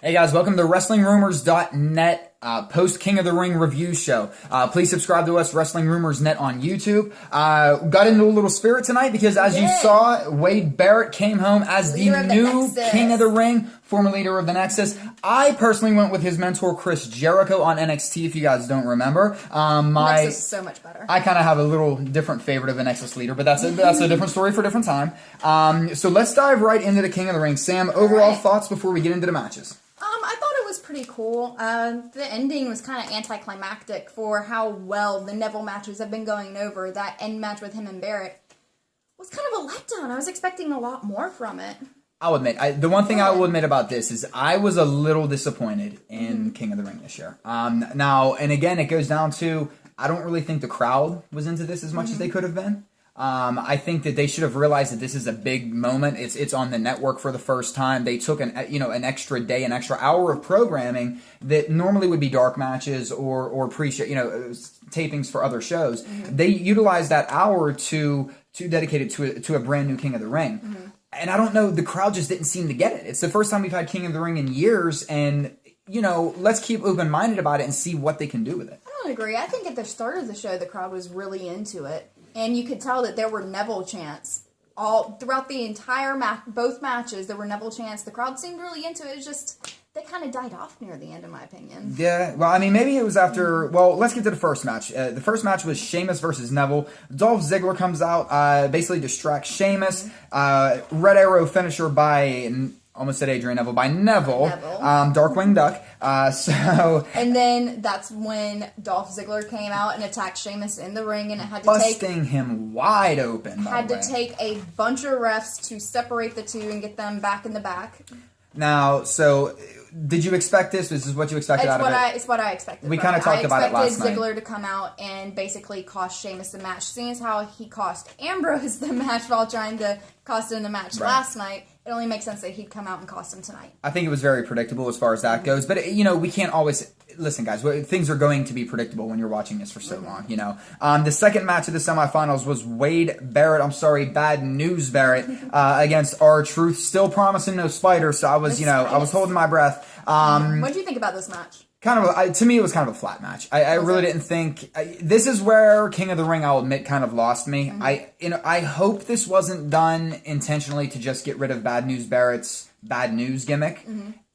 Hey guys, welcome to WrestlingRumors.net post King of the Ring review show. Please subscribe to us, Wrestling Rumors Net on YouTube. Got into a little spirit tonight because as you saw, Wade Barrett came home as the new King of the Ring, former leader of the Nexus. I personally went with his mentor Chris Jericho on NXT, if you guys don't remember. Nexus is so much better. I kind of have a little different favorite of a Nexus leader, but that's a different story for a different time. So let's dive right into the King of the Ring. Sam, overall thoughts before we get into the matches? I thought it was pretty cool. The ending was kind of anticlimactic for how well the Neville matches have been going over. That end match with him and Barrett was kind of a letdown. I was expecting a lot more from it. I'll admit, the one thing I will admit about this is I was a little disappointed in King of the Ring this year. Now, and again, it goes down to, I don't really think the crowd was into this as much as they could have been. I think that they should have realized that this is a big moment. It's on the network for the first time. They took an extra day, an extra hour of programming that normally would be dark matches or pre-show, tapings for other shows. They utilized that hour to dedicate it to a brand new King of the Ring. And I don't know, the crowd just didn't seem to get it. It's the first time we've had King of the Ring in years, and let's keep open-minded about it and see what they can do with it. I don't agree. I think at the start of the show, the crowd was really into it. And you could tell that there were Neville chants all throughout the entire both matches. There were Neville chants. The crowd seemed really into it. It's just they kind of died off near the end, in my opinion. Yeah, well, I mean, maybe it was after. Well, let's get to the first match. The first match was Sheamus versus Neville. Dolph Ziggler comes out, basically distracts Sheamus. Red Arrow finisher by. Almost said Adrian Neville by Neville. Darkwing Duck. And then that's when Dolph Ziggler came out and attacked Sheamus in the ring, and it had to busting him wide open. Had to take a bunch of refs to separate the two and get them back in the back. Now, so did you expect this? This is what you expected out of it? It's what I expected. We kind of talked about it last night. I expected Ziggler to come out and basically cost Sheamus the match. Seeing as how he cost Ambrose the match while trying to cost him the match last night, it only makes sense that he'd come out and cost him tonight. I think it was very predictable as far as that goes. But, we can't always... Listen, guys, things are going to be predictable when you're watching this for so long, The second match of the semifinals was Bad News Barrett against R-Truth. Still promising no spider, so I was holding my breath. What did you think about this match? To me, it was kind of a flat match. I really didn't think... this is where King of the Ring, I'll admit, kind of lost me. I hope this wasn't done intentionally to just get rid of Bad News Barrett's bad news gimmick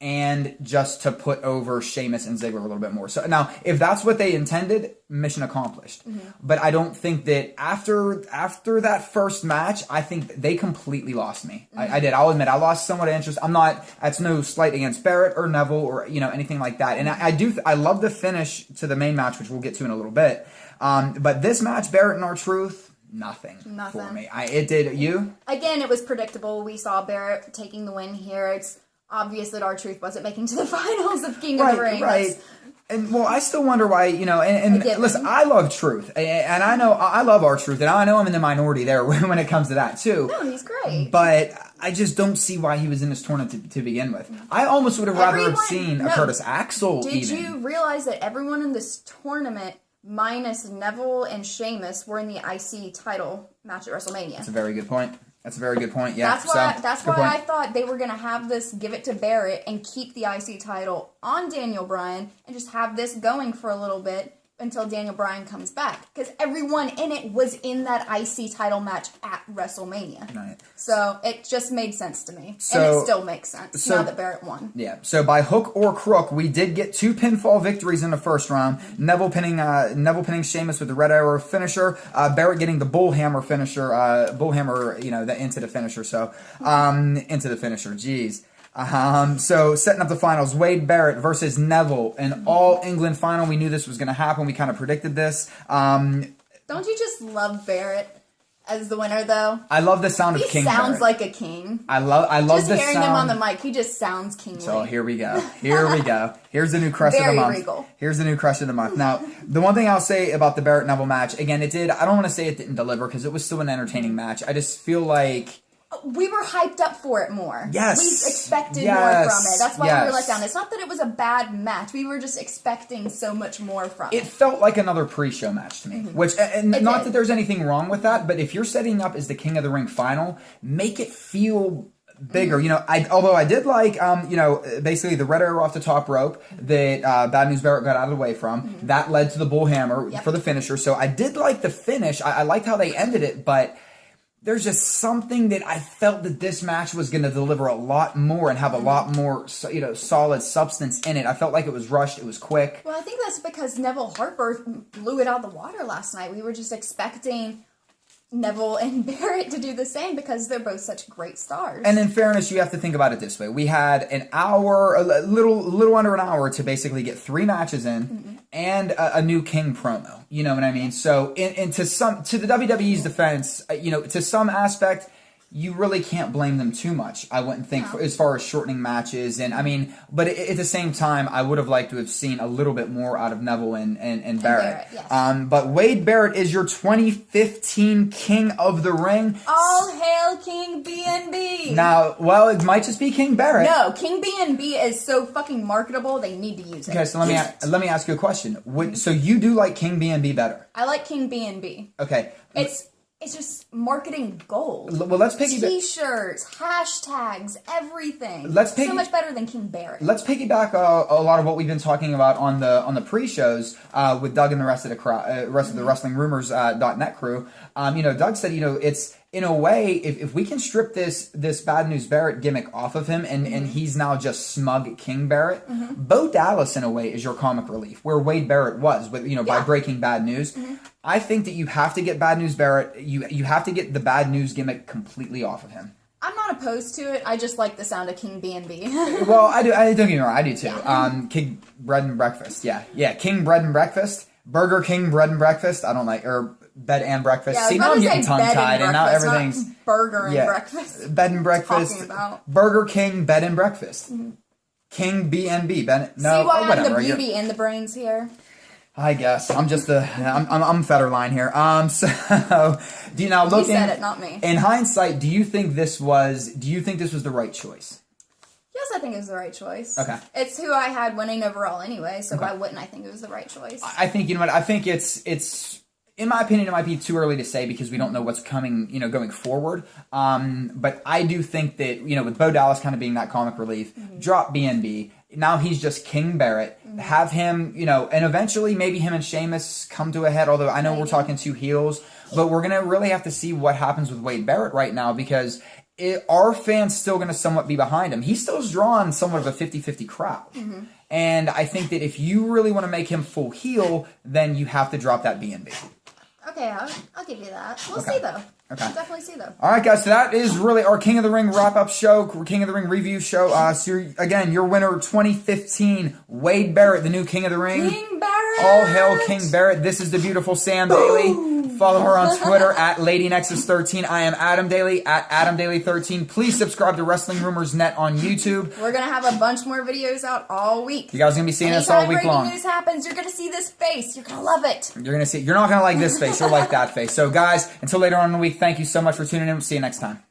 and just to put over Sheamus and Ziggler a little bit more. So now, if that's what they intended, mission accomplished. But I don't think that after that first match, I think they completely lost me. I did. I'll admit, I lost somewhat of interest. That's no slight against Barrett or Neville or, anything like that. And I love the finish to the main match, which we'll get to in a little bit. But this match, Barrett and R-Truth, Nothing for me. It did. You? Again, it was predictable. We saw Barrett taking the win here. It's obvious that R-Truth wasn't making to the finals of King of the Ring. Right. And I still wonder why, and listen, I love Truth, and I know I love R-Truth, and I know I'm in the minority there when it comes to that too. No, he's great. But I just don't see why he was in this tournament to begin with. I almost would have rather seen a Curtis Axel. Did you realize that everyone in this tournament, minus Neville and Sheamus, were in the IC title match at WrestleMania? That's a very good point. Yeah. That's why I thought they were going to have this, give it to Barrett, and keep the IC title on Daniel Bryan, and just have this going for a little bit until Daniel Bryan comes back. Because everyone in it was in that IC title match at WrestleMania. Right. So it just made sense to me. And it still makes sense now that Barrett won. Yeah. So by hook or crook, we did get 2 pinfall victories in the first round. Neville pinning Sheamus with the Red Arrow finisher. Barrett getting the Bullhammer finisher. Into the finisher. So, into the finisher. Jeez. So setting up the finals, Wade Barrett versus Neville, an All England final. We knew this was going to happen. We kind of predicted this. Don't you just love Barrett as the winner, though? I love the sound of King Barrett. He sounds like a king. I love the sound. Just hearing him on the mic, he just sounds kingly. So here we go. Here's the new crush of the month. Regal. Here's the new crush of the month. Now, the one thing I'll say about the Barrett Neville match, again, I don't want to say it didn't deliver because it was still an entertaining match. I just feel like we were hyped up for it more. Yes. We expected more from it. That's why we were let down. It's not that it was a bad match. We were just expecting so much more from it. It felt like another pre-show match to me. Which, not that there's anything wrong with that, but if you're setting up as the King of the Ring final, make it feel bigger. You know, although I did like, you know, basically the red arrow off the top rope that Bad News Barrett got out of the way from. That led to the bull hammer for the finisher. So I did like the finish. I liked how they ended it, but there's just something that I felt that this match was going to deliver a lot more and have a lot more, you know, solid substance in it. I felt like it was rushed. It was quick. Well, I think that's because Neville Harper blew it out of the water last night. We were just expecting Neville and Barrett to do the same because they're both such great stars. And in fairness, you have to think about it this way. We had an hour, a little under an hour to basically get 3 matches in and a new King promo. You know what I mean? So, to the WWE's defense, you know, to some aspect, you really can't blame them too much, I wouldn't think, as far as shortening matches. And I mean, but at the same time, I would have liked to have seen a little bit more out of Neville and Barrett. Yes. But Wade Barrett is your 2015 King of the Ring. All hail King B&B. Now, well, it might just be King Barrett. No, King B&B is so fucking marketable, they need to use it. Okay, so let me ask you a question. So you do like King B&B better? I like King B&B. Okay. It's just marketing gold. Well, let's piggyback. T-shirts, hashtags, everything. So much better than King Barrett. Let's piggyback a lot of what we've been talking about on the pre-shows with Doug and the rest of the rest of the WrestlingRumors.net crew. You know, Doug said, you know, it's in a way, if we can strip this Bad News Barrett gimmick off of him and he's now just smug King Barrett, Bo Dallas in a way is your comic relief, where Wade Barrett was, but you know, by breaking bad news. I think that you have to get Bad News Barrett, you have to get the bad news gimmick completely off of him. I'm not opposed to it. I just like the sound of King B&B. Well, I do. Don't get me wrong, I do too. King Bread and Breakfast. Yeah. King Bread and Breakfast. Burger King Bread and Breakfast. I don't like, or Bed and Breakfast. Yeah, see, now I'm getting tongue-tied, and now everything's burger and breakfast. Bed and Breakfast. Burger King Bed and Breakfast. King B&B. See why I'm the beauty and the brains here? I guess I'm just I'm Federline here. So do you now look? You said it, not me. In hindsight, do you think this was the right choice? Yes, I think it was the right choice. Okay. It's who I had winning overall anyway, so why wouldn't I think it was the right choice? I think, you know what, I think it's in my opinion, it might be too early to say because we don't know what's coming, you know, going forward. But I do think that, you know, with Bo Dallas kind of being that comic relief, drop B&B. Now he's just King Barrett. Have him, you know, and eventually maybe him and Sheamus come to a head, although I know we're talking 2 heels. But we're going to really have to see what happens with Wade Barrett right now because our fans still going to somewhat be behind him. He's still drawing somewhat of a 50-50 crowd. And I think that if you really want to make him full heel, then you have to drop that B&B. Okay, I'll give you that. We'll see, though. Okay. We'll definitely see, though. All right, guys. So that is really our King of the Ring wrap-up show, King of the Ring review show. So, again, your winner 2015, Wade Barrett, the new King of the Ring. King Barrett! All hail King Barrett. This is the beautiful Sam Daley. Follow her on Twitter at LadyNexus13. I am Adam Daley at AdamDaley13. Please subscribe to Wrestling Rumors Net on YouTube. We're going to have a bunch more videos out all week. You guys are going to be seeing us all week long. Anytime breaking news happens, you're going to see this face. You're going to love it. You're not going to like this face. You'll like that face. So, guys, until later on in the week, thank you so much for tuning in. We'll see you next time.